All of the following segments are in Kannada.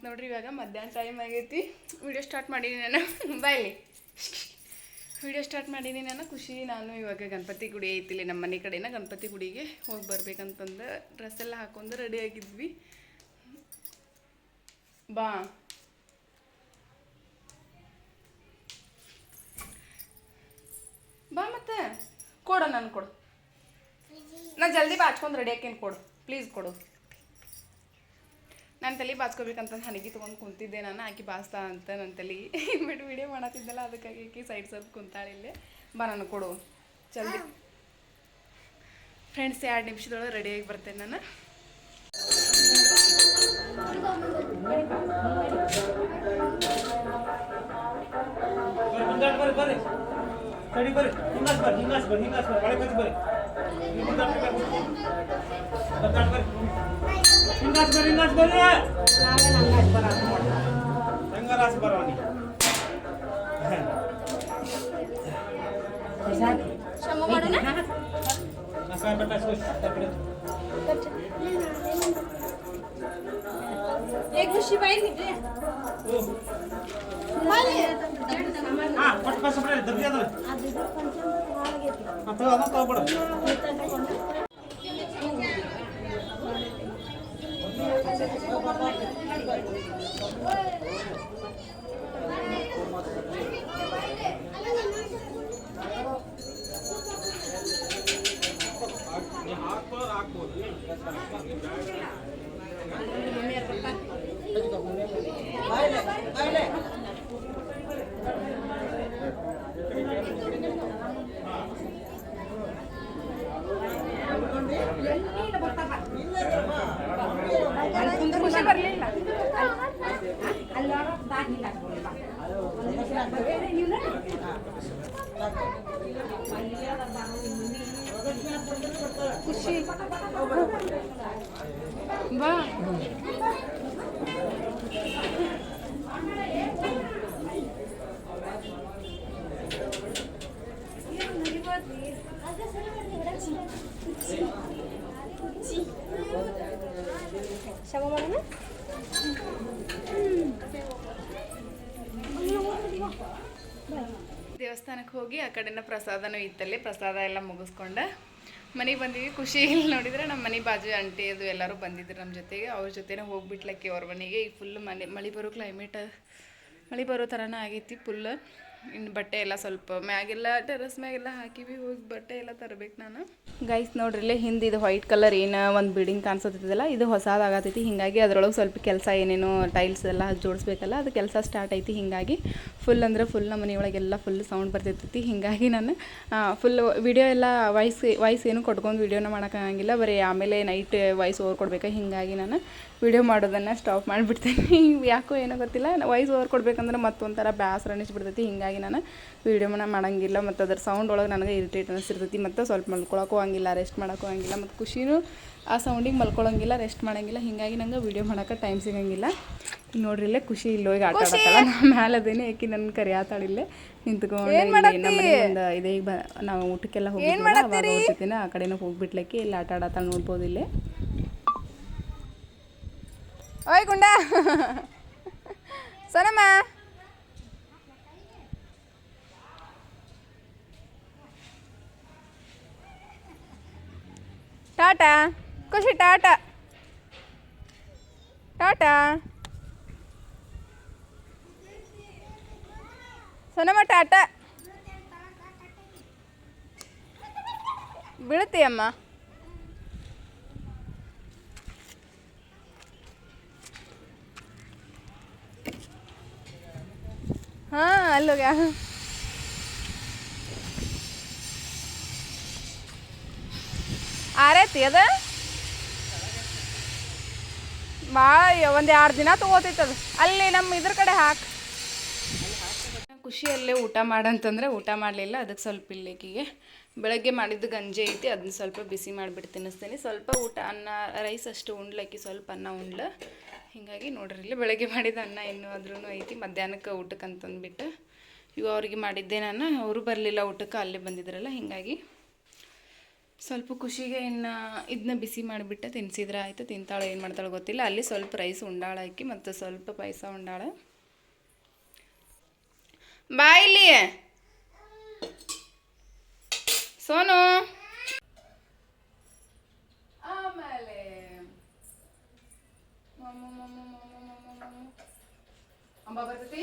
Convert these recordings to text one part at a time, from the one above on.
ನೋಡ್ರಿ ಇವಾಗ ಮಧ್ಯಾಹ್ನ ಟೈಮ್ ಆಗೈತಿ. ವಿಡಿಯೋ ಸ್ಟಾರ್ಟ್ ಮಾಡೀನಿ ನಾನು. ಬಾಯ್ಲಿ ವಿಡಿಯೋ ಸ್ಟಾರ್ಟ್ ಮಾಡೀನಿ ನಾನು. ಖುಷಿ ನಾನು ಇವಾಗ ಗಣಪತಿ ಗುಡಿ ಐತಿಲಿ ನಮ್ಮ ಮನೆ ಕಡೆನ ಗಣಪತಿ ಗುಡಿಗೆ ಹೋಗಿ ಬರ್ಬೇಕಂತಂದು ಡ್ರೆಸ್ ಎಲ್ಲ ಹಾಕೊಂಡು ರೆಡಿ ಆಗಿದ್ವಿ. ಬಾ ಬಾ ಮತ್ತೆ ಕೊಡು, ನಾನು ಕೊಡು, ನಾ ಜಲ್ದಿ ಬಾಚ್ಕೊಂಡು ರೆಡಿ ಹಾಕೇನು ಕೊಡು ಪ್ಲೀಸ್ ಕೊಡು. ನಾನು ತಲೆ ಬಾಚ್ಕೋಬೇಕಂತಂದು ಹನಿಗೆ ತೊಗೊಂಡು ಕುಂತಿದ್ದೆ ನಾನು. ಆಕಿ ಬಾಚ್ತಾ ಅಂತ ನನ್ನ ತಲೆ ಬಿಟ್ಟು ವಿಡಿಯೋ ಮಾಡತ್ತಿದ್ದಲ್ಲ, ಅದಕ್ಕಾಗಿ ಆಕಿ ಸೈಡ್ ಸ್ವಲ್ಪ ಕುಂತಾಳಿಲ್ಲೇ. ಬಾ ನಾನು ಕೊಡು ಜಲ್ದಿ. ಫ್ರೆಂಡ್ಸ್ 2 ನಿಮಿಷದೊಳಗೆ ರೆಡಿಯಾಗಿ ಬರ್ತೇನೆ ನಾನು. एक खुशी पाहिजे ಖುಷಿ ಬರಲಿಲ್ಲ. ಖುಷಿ ಬಾ ಶವ ಮಾಡೋಣ. ದೇವಸ್ಥಾನಕ್ಕೆ ಹೋಗಿ ಆ ಕಡೆನ ಪ್ರಸಾದನೂ ಇತ್ತಲ್ಲಿ. ಪ್ರಸಾದ ಎಲ್ಲ ಮುಗಿಸ್ಕೊಂಡು ಮನೆಗೆ ಬಂದಿವಿ. ಖುಷಿ ಇಲ್ಲಿ ನೋಡಿದ್ರೆ ನಮ್ಮ ಮನೆ ಬಾಜು ಆಂಟಿ ಅದು ಎಲ್ಲರೂ ಬಂದಿದ್ರು ನಮ್ಮ ಜೊತೆಗೆ. ಅವ್ರ ಜೊತೆನೇ ಹೋಗ್ಬಿಟ್ಲಕ್ಕೆ ಅವ್ರ ಮನೆಗೆ. ಈ ಫುಲ್ ಮಳೆ ಬರೋ ಮಳೆ ಬರೋ ಥರನೇ ಆಗೈತಿ ಫುಲ್. ಇನ್ನು ಬಟ್ಟೆ ಎಲ್ಲ ಸ್ವಲ್ಪ ಮ್ಯಾಗೆಲ್ಲ ಟೆರಸ್ ಮ್ಯಾಗೆಲ್ಲ ಹಾಕಿವಿ. ಹೋಗಿ ಬಟ್ಟೆ ಎಲ್ಲ ತರಬೇಕು ನಾನು. ಗೈಸ್ ನೋಡ್ರಿಲ್ಲೇ ಹಿಂದೆ ಇದು ವೈಟ್ ಕಲರ್ ಏನು ಒಂದು ಬಿಲ್ಡಿಂಗ್ ಕಾಣಿಸೋತಿದ್ದಲ್ಲ, ಇದು ಹೊಸದಾಗತೈತಿ. ಹೀಗಾಗಿ ಅದರೊಳಗೆ ಸ್ವಲ್ಪ ಕೆಲಸ ಏನೇನು ಟೈಲ್ಸ್ ಎಲ್ಲ ಜೋಡಿಸ್ಬೇಕಲ್ಲ, ಅದು ಕೆಲಸ ಸ್ಟಾರ್ಟ್ ಐತಿ. ಹೀಗಾಗಿ ಫುಲ್ ಅಂದ್ರೆ ಫುಲ್ ನಮ್ಮ ಮನೆಯೊಳಗೆಲ್ಲ ಫುಲ್ ಸೌಂಡ್ ಬರ್ತೈತಿ. ಹೀಗಾಗಿ ನಾನು ಫುಲ್ ವಿಡಿಯೋ ಎಲ್ಲ ವಾಯ್ಸ್ ಏನು ಕೊಟ್ಕೊಂಡು ವಿಡಿಯೋನ ಮಾಡೋಕ್ಕಾಗಂಗಿಲ್ಲ. ಬರೀ ಆಮೇಲೆ ನೈಟ್ ವಾಯ್ಸ್ ಓವರ್ ಕೊಡ್ಬೇಕು. ಹೀಗಾಗಿ ನಾನು ವಿಡಿಯೋ ಮಾಡೋದನ್ನು ಸ್ಟಾಪ್ ಮಾಡಿಬಿಡ್ತೇನೆ. ಯಾಕೋ ಏನೋ ಗೊತ್ತಿಲ್ಲ, ವಾಯ್ಸ್ ಓವರ್ ಕೊಡ್ಬೇಕಂದ್ರೆ ಮತ್ತೊಂಥರ ಬೇಸರ ಅನಿಸ್ಬಿಡ್ತೈತಿ. ಹೀಗಾಗಿ ನಾನು ವೀಡಿಯೋನ ಮಾಡೋಂಗಿಲ್ಲ. ಮತ್ತು ಅದ್ರ ಸೌಂಡ್ ಒಳಗೆ ನನಗೆ ಇರಿಟೇಟ್ ಅನಿಸಿರ್ತೈತಿ. ಮತ್ತು ಸ್ವಲ್ಪ ಮಲ್ಕೊಳಕ್ಕೂ ಹಂಗಿಲ್ಲ, ರೆಸ್ಟ್ ಮಾಡೋಕ್ಕೂ ಹಂಗಿಲ್ಲ. ಮತ್ತು ಖುಷಿನೂ ಆ ಸೌಂಡಿಗೆ ಮಲ್ಕೊಳಂಗಿಲ್ಲ, ರೆಸ್ಟ್ ಮಾಡೋಂಗಿಲ್ಲ. ಹೀಗಾಗಿ ನಂಗೆ ವೀಡಿಯೋ ಮಾಡೋಕ್ಕೆ ಟೈಮ್ ಸಿಗೋಂಗಿಲ್ಲ. ನೋಡ್ರಿ ಇಲ್ಲೇ ಖುಷಿ ಇಲ್ಲೋಗಿ ಆಟ ಆಡತ್ತಲ್ಲ, ನಾ ಮೇಲೆ ಅದೇನೆ ಏಕೆ ನನ್ನ ಕರಿಯಾತಾಳಿಲ್ಲೇ ನಿಂತ್ಕೊಂಡು. ಒಂದು ಇದೇ ನಾವು ಊಟಕ್ಕೆಲ್ಲ ಹೋಗಿದ್ವಲ್ಲ ಅವಾಗ ಅವ್ರ ಜೊತೆನ ಆ ಕಡೆನೂ ಹೋಗ್ಬಿಟ್ಲಕ್ಕೆ ಇಲ್ಲಿ ಆಟ ಆಡತ್ತಾಳ. ನೋಡ್ಬೋದು ಇಲ್ಲೇ. ಓಯ್ ಗುಂಡ ಸನಮ್ಮ ಟಾಟಾ. ಖುಷಿ ಟಾಟಾ ಟಾಟಾ. ಸನಮ್ಮ ಟಾಟಾ. ಬೀಳುತ್ತೀಯಮ್ಮ. ಹಾಂ ಅಲ್ಲೋಗ್ಯ. ಆರೈತಿ ಅದ ಭಾಳ ಒಂದು 2 ದಿನ ತೊಗೋತೈತದು. ಅಲ್ಲಿ ನಮ್ಮ ಇದ್ರ ಕಡೆ ಹಾಕಿ. ಖುಷಿಯಲ್ಲೇ ಊಟ ಮಾಡಂತಂದ್ರೆ ಊಟ ಮಾಡಲಿಲ್ಲ. ಅದಕ್ಕೆ ಸ್ವಲ್ಪ ಇಲ್ಲೇಕಿಗೆ ಬೆಳಗ್ಗೆ ಮಾಡಿದ್ದು ಗಂಜಿ ಐತಿ, ಅದನ್ನ ಸ್ವಲ್ಪ ಬಿಸಿ ಮಾಡಿಬಿಟ್ಟು ತಿನ್ನಿಸ್ತೀನಿ. ಸ್ವಲ್ಪ ಊಟ ಅನ್ನ ರೈಸ್ ಅಷ್ಟು ಉಂಡ್ಲಕ್ಕಿ, ಸ್ವಲ್ಪ ಅನ್ನ ಉಂಡ್ಲ. ಹೀಗಾಗಿ ನೋಡ್ರಿ ಇಲ್ಲಿ ಬೆಳಗ್ಗೆ ಮಾಡಿದ ಅನ್ನ ಇನ್ನೂ ಆದ್ರೂ ಐತಿ. ಮಧ್ಯಾಹ್ನಕ್ಕೆ ಊಟಕ್ಕೆ ಅಂತಂದ್ಬಿಟ್ಟು ಇವು ಅವ್ರಿಗೆ ಮಾಡಿದ್ದೆ ನಾನು. ಅವರು ಬರಲಿಲ್ಲ ಊಟಕ್ಕೆ, ಅಲ್ಲೇ ಬಂದಿದ್ರಲ್ಲ. ಹೀಗಾಗಿ ಸ್ವಲ್ಪ ಖುಷಿಗೆ ಇನ್ನು ಇದನ್ನ ಬಿಸಿ ಮಾಡಿಬಿಟ್ಟು ತಿನ್ಸಿದ್ರೆ ಆಯಿತು. ತಿಂತಾಳೆ ಏನು ಮಾಡ್ತಾಳೆ ಗೊತ್ತಿಲ್ಲ. ಅಲ್ಲಿ ಸ್ವಲ್ಪ ರೈಸ್ ಉಂಡಾಳ ಹಾಕಿ ಮತ್ತು ಸ್ವಲ್ಪ ಪಾಯಸ ಉಂಡಾಳ. ಬಾಯಿಲಿ ಸೋನು. ಆಮೇಲೆ ಅಂಬ ಬರ್ತೈತಿ.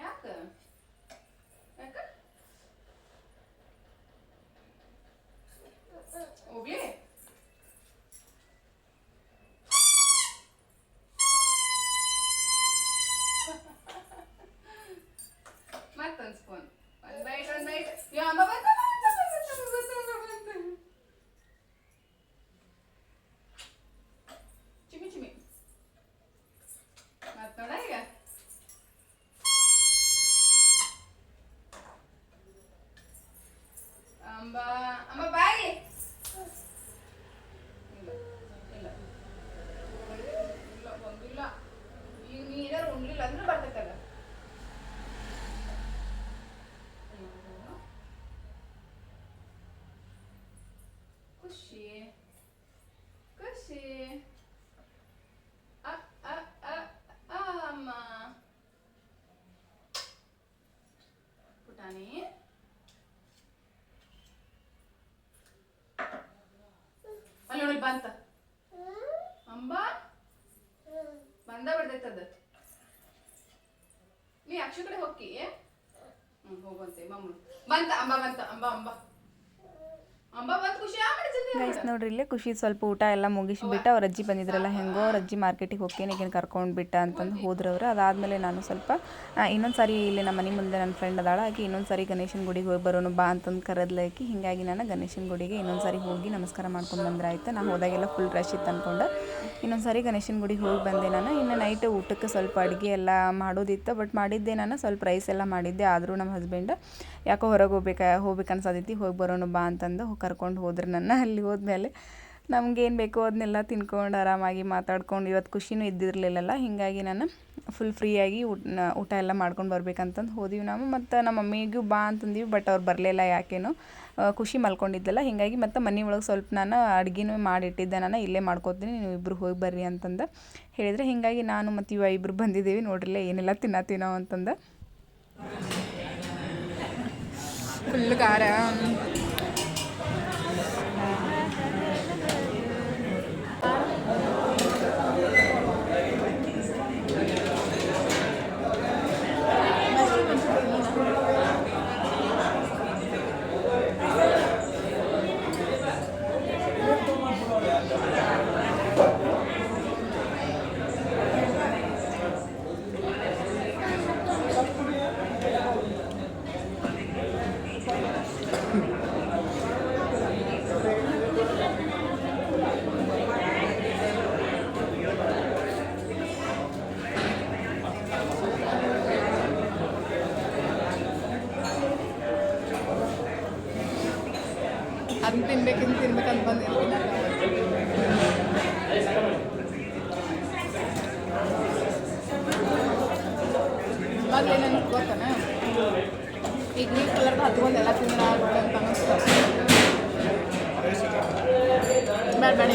ಯಾಕ ಯಾಕ ಹೋಗ್ಲಿ. ಮತ್ತೊಂದು ಸ್ಪೂನ್. ಒಂದು ಬೈಟ್ ಒಂದು ಬೈಟ್. ಯಾ ಅಂಬ ಬಂತ ಚಿಮಿ ಚಿಮಿ. ಮತ್ ನೋಡ ಈಗ ಅಂಬ ಅಂಬ ಬಾಯಿ. ಇಲ್ಲ ಇಲ್ಲ ಇಲ್ಲ ಬಂದಿಲ್ಲ. ಈಗ ನೀರಾರು ಉಣ್ಲಿಲ್ಲ ಅಂದ್ರೆ ಬರ್ತೈತಲ್ಲ. ಖುಷಿ ಖುಷಿ. ಅಮ್ಮ ಪುಟಾಣಿ. ಅಲ್ಲಿ ನೋಡಿ ಬಂತ ಅಂಬ ಬಂದ ಬಿಡ್ತೈತದ. ನೀ ಅಕ್ಷು ಕಡೆ ಹೋಗಿ ಹೋಗಂತೆ ಮಮ್ಮು ಬಂತ. ಅಂಬ ಬಂತ. ಅಂಬ ಅಂಬ ಅಂಬ ಬಂತ. ಖುಷಿ ಗೈಸ್ ನೋಡ್ರಿ ಇಲ್ಲೇ ಖುಷಿ ಸ್ವಲ್ಪ ಊಟ ಎಲ್ಲ ಮುಗಿಸ್ಬಿಟ್ಟು ಅವ್ರ ಅಜ್ಜಿ ಬಂದಿದ್ರಲ್ಲ, ಹೆಂಗೋ ಅವ್ರ ಅಜ್ಜಿ ಮಾರ್ಕೆಟಿಗೆ ಹೋಗ್ತೀನಿ ಈಗೇನು ಕರ್ಕೊಂಡು ಬಿಟ್ಟ ಅಂತಂದು ಹೋದ್ರವ್ರು. ಅದಾದಮೇಲೆ ನಾನು ಸ್ವಲ್ಪ ಇನ್ನೊಂದು ಸಾರಿ ಇಲ್ಲಿ ನಮ್ಮ ಮನೆ ಮುಂದೆ ನನ್ನ ಫ್ರೆಂಡ್ ಅದಾಳ, ಆಕೆ ಇನ್ನೊಂದು ಸಾರಿ ಗಣೇಶನ ಗುಡಿಗೆ ಹೋಗಿ ಬರೋನು ಬಾ ಅಂತಂದು ಕರೆದ್ಲಾಕಿ. ಹೀಗಾಗಿ ನಾನು ಗಣೇಶನ ಗುಡಿಗೆ ಇನ್ನೊಂದು ಸಾರಿ ಹೋಗಿ ನಮಸ್ಕಾರ ಮಾಡ್ಕೊಂಡು ಬಂದ್ರೆ ಆಯ್ತು. ನಾನು ಹೋದಾಗೆಲ್ಲ ಫುಲ್ ರಶ್ ಇತ್ತು ಅಂದ್ಕೊಂಡು ಇನ್ನೊಂದು ಸಾರಿ ಗಣೇಶನ ಗುಡಿಗೆ ಹೋಗಿ ಬಂದೆ ನಾನು. ಇನ್ನು ನೈಟ್ ಊಟಕ್ಕೆ ಸ್ವಲ್ಪ ಅಡುಗೆ ಎಲ್ಲ ಮಾಡೋದಿತ್ತು, ಬಟ್ ಮಾಡಿದ್ದೆ ನಾನು ಸ್ವಲ್ಪ ರೈಸ್ ಎಲ್ಲ ಮಾಡಿದ್ದೆ. ಆದರೂ ನಮ್ಮ ಹಸ್ಬೆಂಡ್ ಯಾಕೋ ಹೊರಗೆ ಹೋಗ್ಬೇಕು ಅನ್ಸತೈತಿ, ಹೋಗಿ ಬರೋನು ಬಾ ಅಂತಂದು ಕರ್ಕೊಂಡು ಹೋದ್ರೆ ನನ್ನ. ಅಲ್ಲಿ ಹೋದ್ಮೇಲೆ ನಮಗೇನು ಬೇಕೋ ಅದನ್ನೆಲ್ಲ ತಿನ್ಕೊಂಡು ಆರಾಮಾಗಿ ಮಾತಾಡ್ಕೊಂಡು, ಇವತ್ತು ಖುಷಿನೂ ಇದ್ದಿರಲಿಲ್ಲಲ್ಲ, ಹೀಗಾಗಿ ನಾನು ಫುಲ್ ಫ್ರೀಯಾಗಿ ಊಟ ಎಲ್ಲ ಮಾಡ್ಕೊಂಡು ಬರ್ಬೇಕಂತಂದು ಹೋದಿವಿ ನಾವು. ಮತ್ತು ನಮ್ಮ ಮಮ್ಮಿಗೂ ಬಾ ಅಂತಂದೀವಿ, ಬಟ್ ಅವ್ರು ಬರಲಿಲ್ಲ. ಯಾಕೇನೋ ಖುಷಿ ಮಲ್ಕೊಂಡಿದ್ದಲ್ಲ, ಹೀಗಾಗಿ ಮತ್ತು ಮನೆ ಒಳಗೆ ಸ್ವಲ್ಪ ನಾನು ಅಡುಗೆನೂ ಮಾಡಿಟ್ಟಿದ್ದೆ. ನಾನು ಇಲ್ಲೇ ಮಾಡ್ಕೋತೀನಿ, ನೀವು ಇಬ್ಬರು ಹೋಗಿ ಬರ್ರಿ ಅಂತಂದು ಹೇಳಿದರೆ, ಹೀಗಾಗಿ ನಾನು ಮತ್ತು ಇವ ಇಬ್ಬರು ಬಂದಿದ್ದೀವಿ. ನೋಡ್ರಿಲ್ಲ ಏನೆಲ್ಲ ತಿನ್ನತ್ತೀವಿ ನಾವು ಅಂತಂದು. ಫುಲ್ ಖಾರ. ಅದನ್ನ ತಿನ್ಬೇಕಂತ ಬಂದಿರ್ತೀನಿ. ಮೊದಲೇನು ಗೊತ್ತಾನ, ಈಗ ನೀರು ಕಲರ್ದು ಹತ್ಕೊಂಡು ಎಲ್ಲ ತಿಂದ್ರೆ ಅಂತ ಅನ್ನಿಸ್ತಾರೆ. ಬೇಡ ಬೇಡ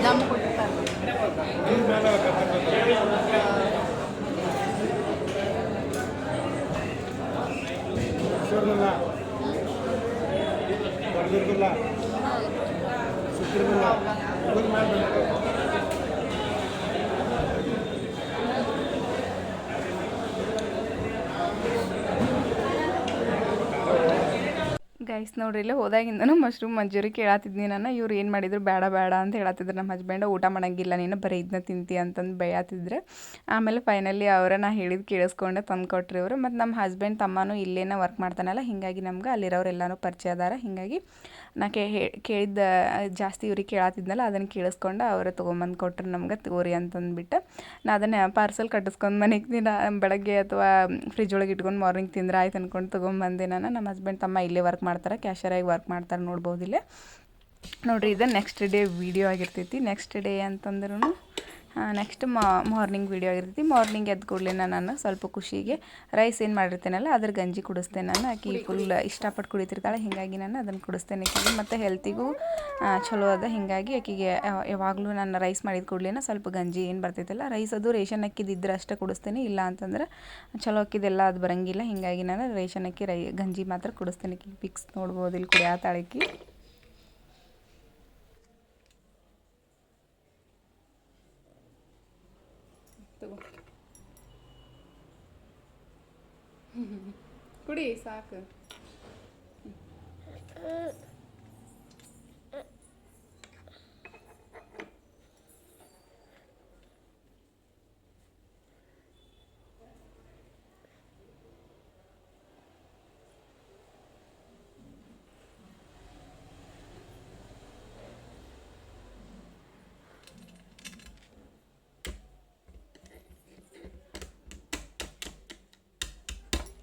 ಜಾಮು ಕೊಟ್ಟಿರ್ತಾರೆ. ಗೈಸ್ ನೋಡ್ರಿ ಇಲ್ಲೇ ಹೋದಾಗಿಂದನೂ ಮಶ್ರೂಮ್ ಮಂಚೂರಿ ಕೇಳತ್ತಿದ್ನಿ ನಾನು. ಇವ್ರು ಏನು ಮಾಡಿದ್ರು ಬೇಡ ಬೇಡ ಅಂತ ಹೇಳತ್ತಿದ್ರು ನಮ್ಮ ಹಸ್ಬೆಂಡ್. ಊಟ ಮಾಡಂಗಿಲ್ಲ ನೀನು, ಬರೀ ಇದನ್ನ ತಿಂತಿ ಅಂತಂದು ಬೈಯತ್ತಿದ್ರೆ. ಆಮೇಲೆ ಫೈನಲಿ ನಾ ಹೇಳಿದ್ದು ಕೇಳಿಸ್ಕೊಂಡೆ ತಂದು ಕೊಟ್ರಿ ಅವರು. ಮತ್ತು ನಮ್ಮ ಹಸ್ಬೆಂಡ್ ತಮ್ಮನೂ ಇಲ್ಲೇನ ವರ್ಕ್ ಮಾಡ್ತಾನಲ್ಲ, ಹೀಗಾಗಿ ನಮ್ಗೆ ಅಲ್ಲಿರೋರೆಲ್ಲನೂ ಪರಿಚಯ ಅದಾರ. ಹೀಗಾಗಿ ನಾ ಕೇಳಿದ್ದ ಜಾಸ್ತಿ ಇವ್ರಿಗೆ ಕೇಳತ್ತಿದ್ನಲ್ಲ, ಅದನ್ನು ಕೇಳಿಸ್ಕೊಂಡು ಅವರೇ ತೊಗೊಂಬಂದು ಕೊಟ್ರು ನಮ್ಗೆ, ತಗೋರಿ ಅಂತಂದ್ಬಿಟ್ಟು. ನಾ ಅದನ್ನು ಪಾರ್ಸಲ್ ಕಟ್ಟಿಸ್ಕೊಂಡು ಮನೆಗೆ ಬೆಳಗ್ಗೆ ಅಥವಾ ಫ್ರಿಜ್ ಒಳಗೆ ಇಟ್ಕೊಂಡು ಮಾರ್ನಿಂಗ್ ತಿಂದ್ರೆ ಆಯ್ತು ಅಂದ್ಕೊಂಡು ತೊಗೊಂಬಂದೆ ನಾನು. ನಮ್ಮ ಹಸ್ಬೆಂಡ್ ತಮ್ಮ ಇಲ್ಲೇ ವರ್ಕ್ ಮಾಡ್ತಾರೆ, ಕ್ಯಾಶರಾಗಿ ವರ್ಕ್ ಮಾಡ್ತಾರೆ, ನೋಡ್ಬೋದು ಇಲ್ಲೇ ನೋಡಿರಿ. ಇದು ನೆಕ್ಸ್ಟ್ ಡೇ ವೀಡಿಯೋ ಆಗಿರ್ತೈತಿ. ನೆಕ್ಸ್ಟ್ ಡೇ ಅಂತಂದ್ರೂ ನೆಕ್ಸ್ಟ್ ಮಾರ್ನಿಂಗ್ ವೀಡಿಯೋ ಆಗಿರ್ತೈತಿ. ಮಾರ್ನಿಂಗ್ ಎದ್ದು ಕೂಡಲೇ ನಾನು ಸ್ವಲ್ಪ ಖುಷಿಗೆ ರೈಸ್ ಏನು ಮಾಡಿರ್ತೇನಲ್ಲ ಅದ್ರ ಗಂಜಿ ಕುಡಿಸ್ತೇನೆ ನಾನು. ಆಕಿ ಫುಲ್ ಇಷ್ಟಪಟ್ಟು ಕುಡಿತಿರ್ತಾಳೆ, ಹೀಗಾಗಿ ನಾನು ಅದನ್ನು ಕುಡಿಸ್ತೇನೆ ಆಕಿಗೆ. ಮತ್ತು ಹೆಲ್ತಿಗೂ ಚಲೋ ಅದ. ಹೀಗಾಗಿ ಆಕಿಗೆ ಯಾವಾಗಲೂ ನಾನು ರೈಸ್ ಮಾಡಿದ ಕೂಡಲೇ ಸ್ವಲ್ಪ ಗಂಜಿ ಏನು ಬರ್ತೈತಲ್ಲ ರೈಸ್, ಅದು ರೇಷನ್ ಅಕ್ಕಿದಿದ್ರೆ ಅಷ್ಟೇ ಕುಡಿಸ್ತೇನೆ, ಇಲ್ಲ ಅಂತಂದ್ರೆ ಚಲೋ ಅಕ್ಕಿದೆಲ್ಲ ಅದು ಬರೋಂಗಿಲ್ಲ. ಹೀಗಾಗಿ ನಾನು ರೇಷನ್ ಅಕ್ಕಿ ಗಂಜಿ ಮಾತ್ರ ಕುಡಿಸ್ತೇನೆ ಆಕಿಗೆ. ಪಿಕ್ಸ್ ನೋಡ್ಬೋದು ಇಲ್ಲಿ ಕುಡಿಯತ್ತಾಳಕಿ. ಕುಡಿ ಸಾಕು.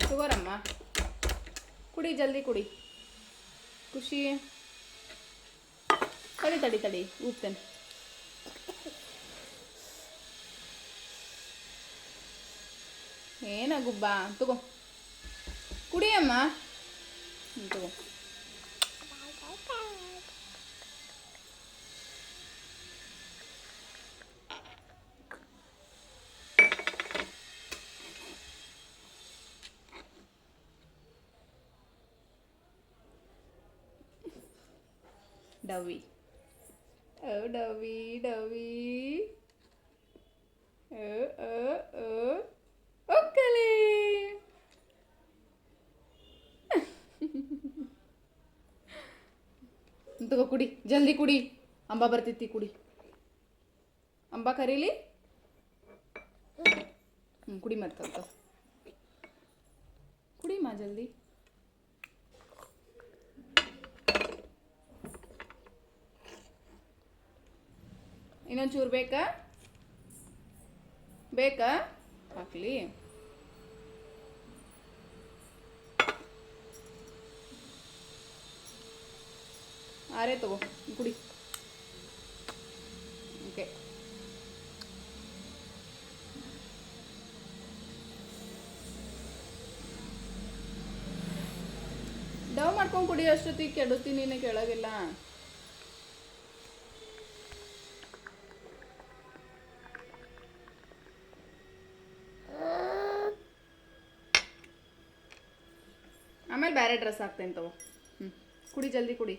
ತಗೋರಮ್ಮ, ಕುಡಿ, ಜಲ್ದಿ ಕುಡಿ. ಖುಷಿ ತಡಿ ತಡಿ ತಡಿ ಊದ್ತೇನೆ. ಏನ ಗುಬ್ಬ, ತಗೋ ಕುಡಿಯಮ್ಮ. ತಗೋ. ಡವಿ, ಓ ಡವಿ ಡವಿ, ಒಕ್ಕಲಿ. ತಗೋ ಕುಡಿ, ಜಲ್ದಿ ಕುಡಿ. ಅಂಬ ಬರ್ತೈತಿ, ಕುಡಿ. ಅಂಬ ಕರೀಲಿ. ಕುಡಿ ಮತ್ತ ಕುಡಿ ಮಾ ಜಲ್ದಿ. ಇನ್ನೊಂದು ಚೂರು ಬೇಕಾ ಬೇಕಾ ಹಾಕ್ಲಿ. ಆರೇ ತಗೋ, ಕುಡಿ. ಓಕೆ, ಡವ್ ಮಾಡ್ಕೊಂಡು ಕುಡಿ. ಅಷ್ಟೊತ್ತಿಗೆ ಕೆಡುತ್ತೀನಿ, ನೀನು ಕೆಳಗಿಲ್ಲ. ಆಮೇಲೆ ಬೇರೆ ಡ್ರೆಸ್ ಹಾಕ್ತೇನೆ ತಗೋ. ಕುಡಿ, ಜಲ್ದಿ ಕುಡಿ.